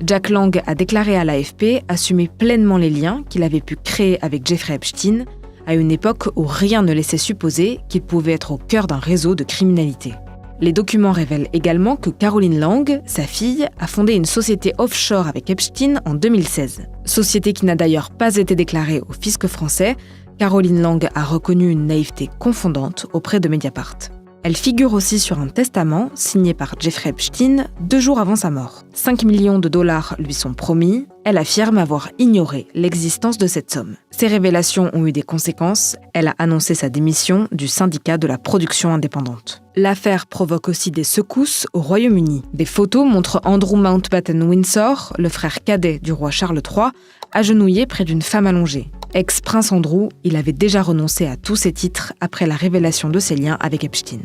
Jack Lang a déclaré à l'AFP assumer pleinement les liens qu'il avait pu créer avec Jeffrey Epstein à une époque où rien ne laissait supposer qu'il pouvait être au cœur d'un réseau de criminalité. Les documents révèlent également que Caroline Lang, sa fille, a fondé une société offshore avec Epstein en 2016. Société qui n'a d'ailleurs pas été déclarée au fisc français. Caroline Lang a reconnu une naïveté confondante auprès de Mediapart. Elle figure aussi sur un testament signé par Jeffrey Epstein 2 jours avant sa mort. 5 millions de dollars lui sont promis. Elle affirme avoir ignoré l'existence de cette somme. Ces révélations ont eu des conséquences. Elle a annoncé sa démission du syndicat de la production indépendante. L'affaire provoque aussi des secousses au Royaume-Uni. Des photos montrent Andrew Mountbatten-Windsor, le frère cadet du roi Charles III, agenouillé près d'une femme allongée. Ex-prince Andrew, il avait déjà renoncé à tous ses titres après la révélation de ses liens avec Epstein.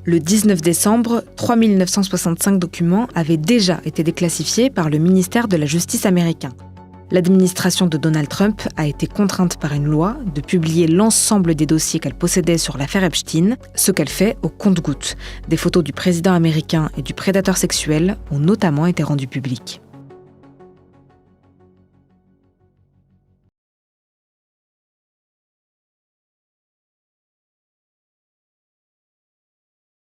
Le 19 décembre, 3965 documents avaient déjà été déclassifiés par le ministère de la Justice américain. L'administration de Donald Trump a été contrainte par une loi de publier l'ensemble des dossiers qu'elle possédait sur l'affaire Epstein, ce qu'elle fait au compte-gouttes. Des photos du président américain et du prédateur sexuel ont notamment été rendues publiques.